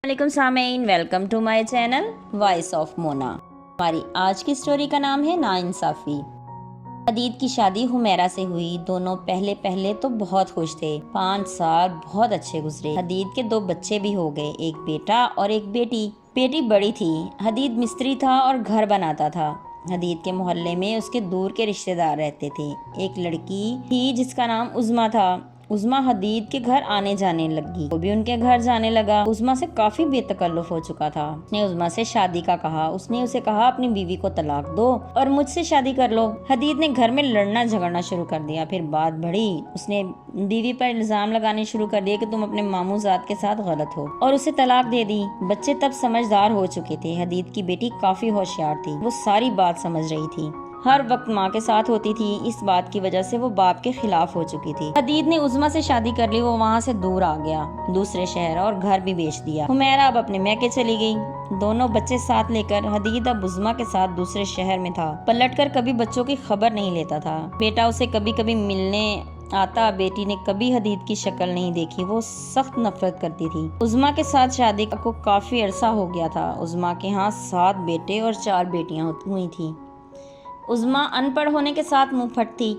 वालेकुम सामीन, welcome to my channel voice of Mona. हमारी आज की स्टोरी का नाम है नाइंसाफी। हदीद की शादी हुमैरा से हुई। दोनों पहले पहले तो बहुत खुश थे। 5 साल बहुत अच्छे गुजरे। हदीद के 2 बच्चे भी हो गए, एक बेटा और एक बेटी। बेटी बड़ी थी। हदीद मिस्त्री था और घर बनाता था। हदीद के मोहल्ले में उसके दूर के रिश्तेदार रहते थे। एक लड़की थी जिसका नाम उज़मा था। उज़मा हदीद के घर आने जाने लगी, वो भी उनके घर जाने लगा। उज़मा से काफी बेतकल्लुफ हो चुका था। उसने उज़मा से शादी का कहा। उसने उसे कहा अपनी बीवी को तलाक दो और मुझसे शादी कर लो। हदीद ने घर में लड़ना झगड़ना शुरू कर दिया। फिर बात बढ़ी। उसने बीवी पर इल्जाम लगाने शुरू कर दिए कि तुम अपने मामू जात के साथ गलत हो, और उसे तलाक दे दी। बच्चे तब समझदार हो चुके थे। हदीद की बेटी काफी होशियार थी, वो सारी बात समझ रही थी। हर वक्त माँ के साथ होती थी। इस बात की वजह से वो बाप के खिलाफ हो चुकी थी। हदीद ने उज़मा से शादी कर ली। वो वहाँ से दूर आ गया, दूसरे शहर, और घर भी बेच दिया। हुमैरा अब अपने मैके चली गई। दोनों बच्चे साथ लेकर हदीद अब उज़मा के साथ दूसरे शहर में था। पलटकर कभी बच्चों की खबर नहीं लेता था। बेटा उसे कभी कभी मिलने आता। बेटी ने कभी हदीद की शक्ल नहीं देखी। वो सख्त नफरत करती थी। उज़मा के साथ शादी को काफी अरसा हो गया था। उज़मा के यहाँ 7 बेटे और 4 बेटियां हुई थी। उज़मा अनपढ़ होने के साथ मुंहफट थी।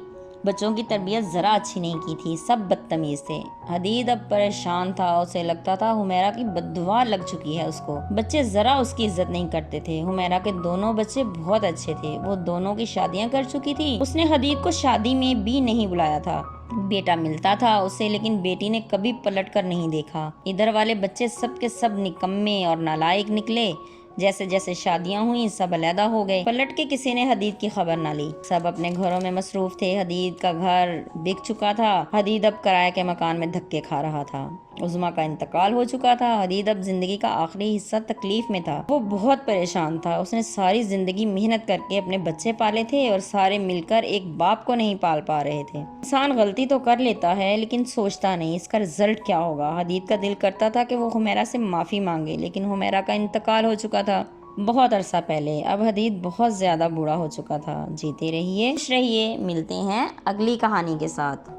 बच्चों की तरबियत ज़रा अच्छी नहीं की थी, सब बदतमीज़ थे। हदीद अब परेशान था। उसे लगता था हुमैरा की बद्दुआ लग चुकी है उसको। बच्चे ज़रा उसकी इज्जत नहीं करते थे। हुमैरा के दोनों बच्चे बहुत अच्छे थे। वो दोनों की शादियां कर चुकी थी। उसने हदीद को शादी में भी नहीं बुलाया था। बेटा मिलता था उसे, लेकिन बेटी ने कभी पलट कर नहीं देखा। इधर वाले बच्चे सब के सब निकम्मे और नालायक निकले। जैसे जैसे शादियां हुई सब अलहदा हो गए। पलट के किसी ने हदीद की खबर ना ली। सब अपने घरों में मसरूफ थे। हदीद का घर बिक चुका था। हदीद अब किराए के मकान में धक्के खा रहा था। उज़मा का इंतकाल हो चुका था। हदीद अब जिंदगी का आखिरी हिस्सा तकलीफ में था। वो बहुत परेशान था। उसने सारी जिंदगी मेहनत करके अपने बच्चे पाले थे और सारे मिलकर एक बाप को नहीं पाल पा रहे थे। इंसान गलती तो कर लेता है लेकिन सोचता नहीं इसका रिजल्ट क्या होगा। हदीद का दिल करता था कि वो हुमैरा से माफी मांगे, लेकिन हुमैरा का इंतकाल हो चुका था बहुत अरसा पहले। अब हदीद बहुत ज्यादा बूढ़ा हो चुका था। जीते रहिए, खुश रहिए। मिलते हैं अगली कहानी के साथ।